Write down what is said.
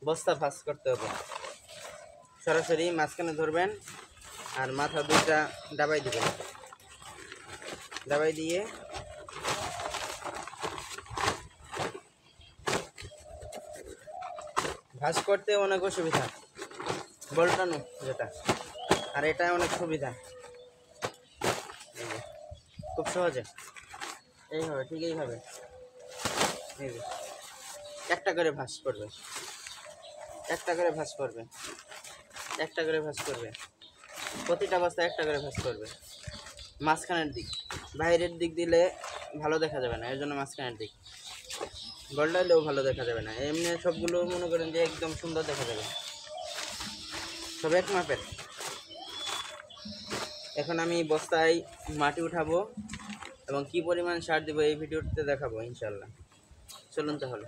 বস্তা ভাঁজ করতে হবে। সরাসরি মাঝখানে ধরবেন আর মাথা দুইটা ডাবাই দিবেন। ডাবাই দিয়ে ভাঁজ করতে অনেক অসুবিধা, বলটানো যেটা, আর এটা অনেক সুবিধা। খুব সহজে এইভাবে, ঠিক এইভাবে এই যে একটা করে ভাঁজ করবে, একটা করে ভাঁজ করবে, একটা করে ভাঁজ করবে, প্রতিটা বস্তা একটা করে ভাঁজ করবে। মাঝখানের দিক, বাইরের দিক দিলে ভালো দেখা যাবে না, এর জন্য মাঝখানের দিক। বলটাইলেও ভালো দেখা যাবে না, এমনি সবগুলো মনে করেন যে একদম সুন্দর দেখা যাবে, সব এক মাপের। এখন আমি বস্তায় মাটি উঠাবো এবং কি পরিমাণ সার দেবো এই ভিডিওতে দেখাবো ইনশাল্লাহ। চলুন তাহলে।